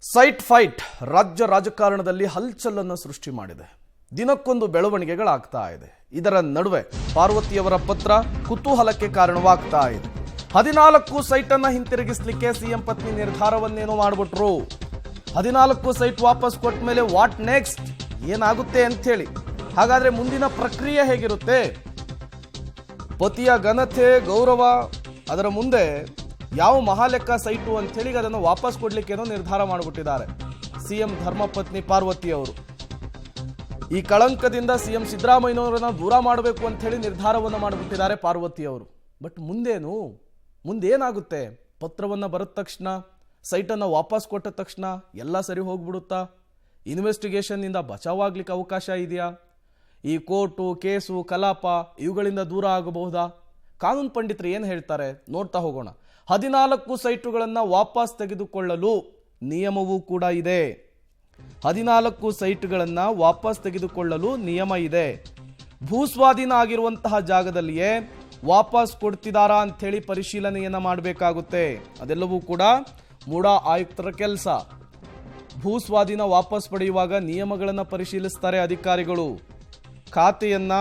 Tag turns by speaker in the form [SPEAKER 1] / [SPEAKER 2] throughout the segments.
[SPEAKER 1] Site fight ರಾಜ್ಯ ರಾಜಕಾರಣದಲ್ಲಿ ಹಲ್ಚಲನ್ನು ಸೃಷ್ಟಿ ಮಾಡಿದೆ. ದಿನಕ್ಕೊಂದು ಬೆಳವಣಿಗೆಗಳಾಗ್ತಾ ಇದೆ. ಇದರ ನಡುವೆ ಪಾರ್ವತಿಯವರ ಪತ್ರ ಕುತೂಹಲಕ್ಕೆ ಕಾರಣವಾಗ್ತಾ ಇದೆ. 14 ಸೈಟ್ ಅನ್ನು ಹಿಂತಿರುಗಿಸಲಿಕ್ಕೆ ಸಿಎಂ ಪತ್ನಿ ನಿರ್ಧಾರವನ್ನೇನೋ ಮಾಡಿಬಿಟ್ರು. 14 ಸೈಟ್ ವಾಪಸ್ ಕೊಟ್ಟ ಮೇಲೆ ವಾಟ್ ನೆಕ್ಸ್ಟ್, ಏನಾಗುತ್ತೆ ಅಂತ ಹೇಳಿ. ಹಾಗಾದ್ರೆ ಮುಂದಿನ ಪ್ರಕ್ರಿಯೆ ಹೇಗಿರುತ್ತೆ? ಪತಿಯ ಘನತೆ ಗೌರವ ಅದರ ಮುಂದೆ ಯಾವ ಮಹಾಲೆಕ್ಕ ಸೈಟು ಅಂತ ಹೇಳಿ ಅದನ್ನು ವಾಪಸ್ ಕೊಡ್ಲಿಕ್ಕೆ ಏನೋ ನಿರ್ಧಾರ ಮಾಡಿಬಿಟ್ಟಿದ್ದಾರೆ ಸಿಎಂ ಧರ್ಮಪತ್ನಿ ಪಾರ್ವತಿ ಅವರು. ಈ ಕಳಂಕದಿಂದ ಸಿಎಂ ಸಿದ್ದರಾಮಯ್ಯನವರನ್ನ ದೂರ ಮಾಡಬೇಕು ಅಂತ ಹೇಳಿ ನಿರ್ಧಾರವನ್ನು ಮಾಡಿಬಿಟ್ಟಿದ್ದಾರೆ ಪಾರ್ವತಿ ಅವರು. ಬಟ್ ಮುಂದೇನಾಗುತ್ತೆ? ಪತ್ರವನ್ನು ಬರೆದ ತಕ್ಷಣ, ಸೈಟನ್ನು ವಾಪಸ್ ಕೊಟ್ಟ ತಕ್ಷಣ ಎಲ್ಲ ಸರಿ ಹೋಗ್ಬಿಡುತ್ತಾ? ಇನ್ವೆಸ್ಟಿಗೇಷನ್ ಇಂದ ಬಚಾವಾಗ್ಲಿಕ್ಕೆ ಅವಕಾಶ ಇದೆಯಾ? ಈ ಕೋರ್ಟು ಕೇಸು ಕಲಾಪ ಇವುಗಳಿಂದ ದೂರ ಆಗಬಹುದಾ? ಕಾನೂನು ಪಂಡಿತರು ಏನು ಹೇಳ್ತಾರೆ ನೋಡ್ತಾ ಹೋಗೋಣ. 14 ಸೈಟುಗಳನ್ನು ವಾಪಸ್ ತೆಗೆದುಕೊಳ್ಳಲು ನಿಯಮವೂ ಕೂಡ ಇದೆ. 14 ಸೈಟ್ಗಳನ್ನು ವಾಪಸ್ ತೆಗೆದುಕೊಳ್ಳಲು ನಿಯಮ ಇದೆ. ಭೂಸ್ವಾಧೀನ ಆಗಿರುವಂತಹ ಜಾಗದಲ್ಲಿಯೇ ವಾಪಸ್ ಕೊಡ್ತಿದಾರಾ ಅಂಥೇಳಿ ಪರಿಶೀಲನೆಯನ್ನ ಮಾಡಬೇಕಾಗುತ್ತೆ. ಅದೆಲ್ಲವೂ ಕೂಡ ಮೂಡಾ ಆಯುಕ್ತರ ಕೆಲಸ. ಭೂಸ್ವಾಧೀನ ವಾಪಸ್ ಪಡೆಯುವಾಗ ನಿಯಮಗಳನ್ನು ಪರಿಶೀಲಿಸ್ತಾರೆ ಅಧಿಕಾರಿಗಳು. ಖಾತೆಯನ್ನ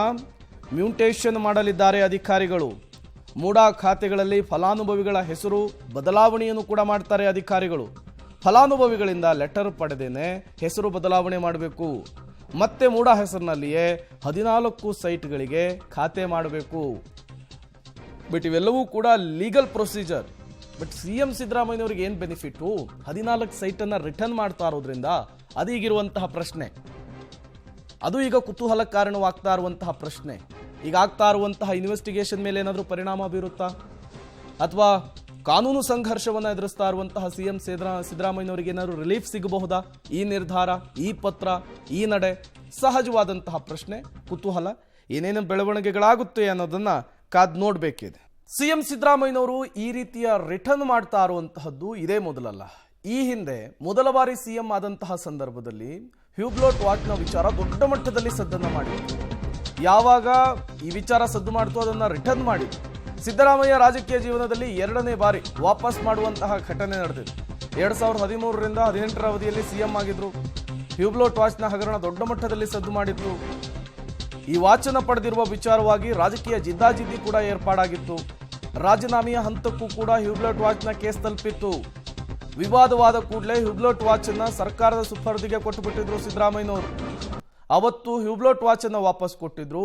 [SPEAKER 1] ಮ್ಯೂಟೇಷನ್ ಮಾಡಲಿದ್ದಾರೆ ಅಧಿಕಾರಿಗಳು. ಮೂಡಾ ಖಾತೆಗಳಲ್ಲಿ ಫಲಾನುಭವಿಗಳ ಹೆಸರು ಬದಲಾವಣೆಯನ್ನು ಕೂಡ ಮಾಡ್ತಾರೆ ಅಧಿಕಾರಿಗಳು. ಫಲಾನುಭವಿಗಳಿಂದ ಲೆಟರ್ ಪಡೆದೇನೆ ಹೆಸರು ಬದಲಾವಣೆ ಮಾಡಬೇಕು. ಮತ್ತೆ ಮೂಡಾ ಹೆಸರಿನಲ್ಲಿಯೇ 14 ಸೈಟ್ಗಳಿಗೆ ಖಾತೆ ಮಾಡಬೇಕು. ಬಟ್ ಇವೆಲ್ಲವೂ ಕೂಡ ಲೀಗಲ್ ಪ್ರೊಸೀಜರ್. ಬಟ್ ಸಿಎಂ ಸಿದ್ದರಾಮಯ್ಯನವರಿಗೆ ಏನು ಬೆನಿಫಿಟ್ಟು? 14 ಸೈಟನ್ನು ರಿಟರ್ನ್ ಮಾಡ್ತಾ ಇರೋದ್ರಿಂದ ಅದೀಗಿರುವಂತಹ ಪ್ರಶ್ನೆ. ಅದು ಈಗ ಕುತೂಹಲ ಕಾರಣವಾಗ್ತಾ ಇರುವಂತಹ ಪ್ರಶ್ನೆ. ಈಗ ಆಗ್ತಾ ಇರುವಂತಹ ಇನ್ವೆಸ್ಟಿಗೇಷನ್ ಮೇಲೆ ಏನಾದರೂ ಪರಿಣಾಮ ಬೀರುತ್ತಾ? ಅಥವಾ ಕಾನೂನು ಸಂಘರ್ಷವನ್ನು ಎದುರಿಸ್ತಾ ಇರುವಂತಹ ಸಿಎಂ ಸಿದ್ದರಾಮಯ್ಯನವರಿಗೆ ಏನಾದರೂ ರಿಲೀಫ್ ಸಿಗಬಹುದಾ? ಈ ನಿರ್ಧಾರ, ಈ ಪತ್ರ, ಈ ನಡೆ ಸಹಜವಾದಂತಹ ಪ್ರಶ್ನೆ, ಕುತೂಹಲ. ಏನೇನು ಬೆಳವಣಿಗೆಗಳಾಗುತ್ತೆ ಅನ್ನೋದನ್ನ ಕಾದ್ ನೋಡಬೇಕಿದೆ. ಸಿಎಂ ಸಿದ್ದರಾಮಯ್ಯನವರು ಈ ರೀತಿಯ ರಿಟರ್ನ್ ಮಾಡ್ತಾ ಇರುವಂತಹದ್ದು ಇದೇ ಮೊದಲಲ್ಲ. ಈ ಹಿಂದೆ ಮೊದಲ ಬಾರಿ ಸಿಎಂ ಆದಂತಹ ಸಂದರ್ಭದಲ್ಲಿ ಹ್ಯೂಬ್ಲೋಟ್ ವಾಚ್ನ ವಿಚಾರ ದೊಡ್ಡ ಮಟ್ಟದಲ್ಲಿ ಸದ್ದನ್ನು ಮಾಡಿತ್ತು. ಯಾವಾಗ ಈ ವಿಚಾರ ಸದ್ದು ಮಾಡ್ತು ಅದನ್ನ ರಿಟರ್ನ್ ಮಾಡಿ ಸಿದ್ದರಾಮಯ್ಯ ರಾಜಕೀಯ ಜೀವನದಲ್ಲಿ 2ನೇ ಬಾರಿ ವಾಪಸ್ ಮಾಡುವಂತಹ ಘಟನೆ ನಡೆದಿದೆ. 2013ರಿಂದ 2018ರ ಅವಧಿಯಲ್ಲಿ ಸಿಎಂ ಆಗಿದ್ರು. ಹ್ಯೂಬ್ಲೋಟ್ ವಾಚ್ನ ಹಗರಣ ದೊಡ್ಡ ಮಟ್ಟದಲ್ಲಿ ಸದ್ದು ಮಾಡಿತ್ತು. ಈ ವಾಚನ್ನು ಪಡೆದಿರುವ ವಿಚಾರವಾಗಿ ರಾಜಕೀಯ ಜಿದ್ದಾಜಿದ್ದಿ ಕೂಡ ಏರ್ಪಾಡಾಗಿತ್ತು. ರಾಜೀನಾಮೆಯ ಹಂತಕ್ಕೂ ಕೂಡ ಹ್ಯೂಬ್ಲೋಟ್ ವಾಚ್ನ ಕೇಸ್ ತಲುಪಿತ್ತು. ವಿವಾದವಾದ ಕೂಡಲೇ ಹ್ಯೂಬ್ಲೋಟ್ ವಾಚ್ ಅನ್ನ ಸರ್ಕಾರದ ಸುಪರ್ದಿಗೆ ಕೊಟ್ಟುಬಿಟ್ಟಿದ್ರು ಸಿದ್ದರಾಮಯ್ಯನವರು. ಅವತ್ತು ಹ್ಯೂಬ್ಲೋಟ್ ವಾಚ್ ಅನ್ನು ವಾಪಸ್ ಕೊಟ್ಟಿದ್ರು,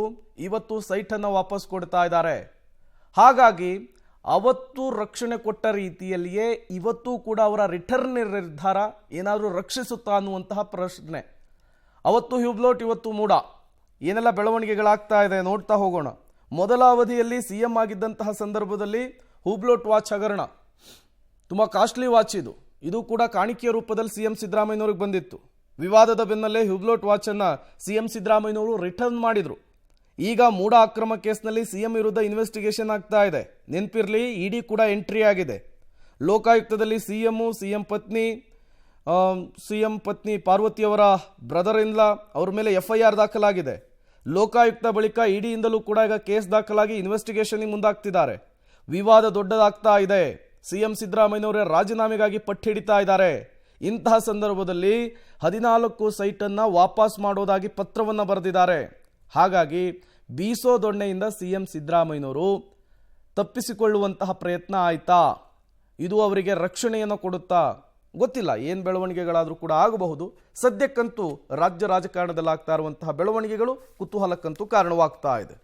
[SPEAKER 1] ಇವತ್ತು ಸೈಟ್ ಅನ್ನು ವಾಪಸ್ ಕೊಡ್ತಾ ಇದ್ದಾರೆ. ಹಾಗಾಗಿ ಅವತ್ತು ರಕ್ಷಣೆ ಕೊಟ್ಟ ರೀತಿಯಲ್ಲಿಯೇ ಇವತ್ತು ಕೂಡ ಅವರ ರಿಟರ್ನ್ ನಿರ್ಧಾರ ಏನಾದರೂ ರಕ್ಷಿಸುತ್ತಾ ಅನ್ನುವಂತಹ ಪ್ರಶ್ನೆ. ಅವತ್ತು ಹ್ಯೂಬ್ಲೋಟ್, ಇವತ್ತು ಮೂಡಾ, ಏನೆಲ್ಲ ಬೆಳವಣಿಗೆಗಳಾಗ್ತಾ ಇದೆ ನೋಡ್ತಾ ಹೋಗೋಣ. ಮೊದಲ ಅವಧಿಯಲ್ಲಿ ಸಿಎಂ ಆಗಿದ್ದಂತಹ ಸಂದರ್ಭದಲ್ಲಿ ಹ್ಯೂಬ್ಲೋಟ್ ವಾಚ್ ಹಗರಣ ತುಂಬ ಕಾಸ್ಟ್ಲಿ ವಾಚ್ ಇದು ಕೂಡ ಕಾಣಿಕೆಯ ರೂಪದಲ್ಲಿ ಸಿಎಂ ಸಿದ್ದರಾಮಯ್ಯನವ್ರಿಗೆ ಬಂದಿತ್ತು. ವಿವಾದದ ಬೆನ್ನಲ್ಲೇ ಹ್ಯೂಬ್ಲೋಟ್ ವಾಚ್ ಅನ್ನ ಸಿಎಂ ಸಿದ್ದರಾಮಯ್ಯನವರು ರಿಟರ್ನ್ ಮಾಡಿದ್ರು. ಈಗ ಮೂಡಾ ಅಕ್ರಮ ಕೇಸ್ನಲ್ಲಿ ಸಿಎಂ ವಿರುದ್ಧ ಇನ್ವೆಸ್ಟಿಗೇಷನ್ ಆಗ್ತಾ ಇದೆ. ನೆನಪಿರ್ಲಿ, ಇಡಿ ಕೂಡ ಎಂಟ್ರಿ ಆಗಿದೆ. ಲೋಕಾಯುಕ್ತದಲ್ಲಿ ಸಿಎಂ ಪತ್ನಿ ಪಾರ್ವತಿಯವರ ಬ್ರದರ್ ಇನ್ಲಾ ಅವ್ರ ಮೇಲೆ FIR ದಾಖಲಾಗಿದೆ. ಲೋಕಾಯುಕ್ತ ಬಳಿಕ ಇಡಿಯಿಂದಲೂ ಕೂಡ ಈಗ ಕೇಸ್ ದಾಖಲಾಗಿ ಇನ್ವೆಸ್ಟಿಗೇಷನ್ಗೆ ಮುಂದಾಗ್ತಿದ್ದಾರೆ. ವಿವಾದ ದೊಡ್ಡದಾಗ್ತಾ ಇದೆ. ಸಿಎಂ ಸಿದ್ದರಾಮಯ್ಯನವರ ರಾಜೀನಾಮೆಗಾಗಿ ಪಟ್ಟು ಹಿಡಿತಾ ಇದ್ದಾರೆ. ಇಂತಹ ಸಂದರ್ಭದಲ್ಲಿ 14 ಸೈಟನ್ನು ವಾಪಸ್ ಮಾಡೋದಾಗಿ ಪತ್ರವನ್ನು ಬರೆದಿದ್ದಾರೆ. ಹಾಗಾಗಿ ಬೀಸೋ ದೊಣ್ಣೆಯಿಂದ ಸಿಎಂ ಸಿದ್ದರಾಮಯ್ಯನವರು ತಪ್ಪಿಸಿಕೊಳ್ಳುವಂತಹ ಪ್ರಯತ್ನ ಆಯ್ತಾ? ಇದು ಅವರಿಗೆ ರಕ್ಷಣೆಯನ್ನು ಕೊಡುತ್ತಾ? ಗೊತ್ತಿಲ್ಲ. ಏನು ಬೆಳವಣಿಗೆಗಳಾದರೂ ಕೂಡ ಆಗಬಹುದು. ಸದ್ಯಕ್ಕಂತೂ ರಾಜ್ಯ ರಾಜಕಾರಣದಲ್ಲಿ ಆಗ್ತಾ ಇರುವಂತಹ ಬೆಳವಣಿಗೆಗಳು ಕುತೂಹಲಕ್ಕಂತೂ ಕಾರಣವಾಗ್ತಾ ಇದೆ.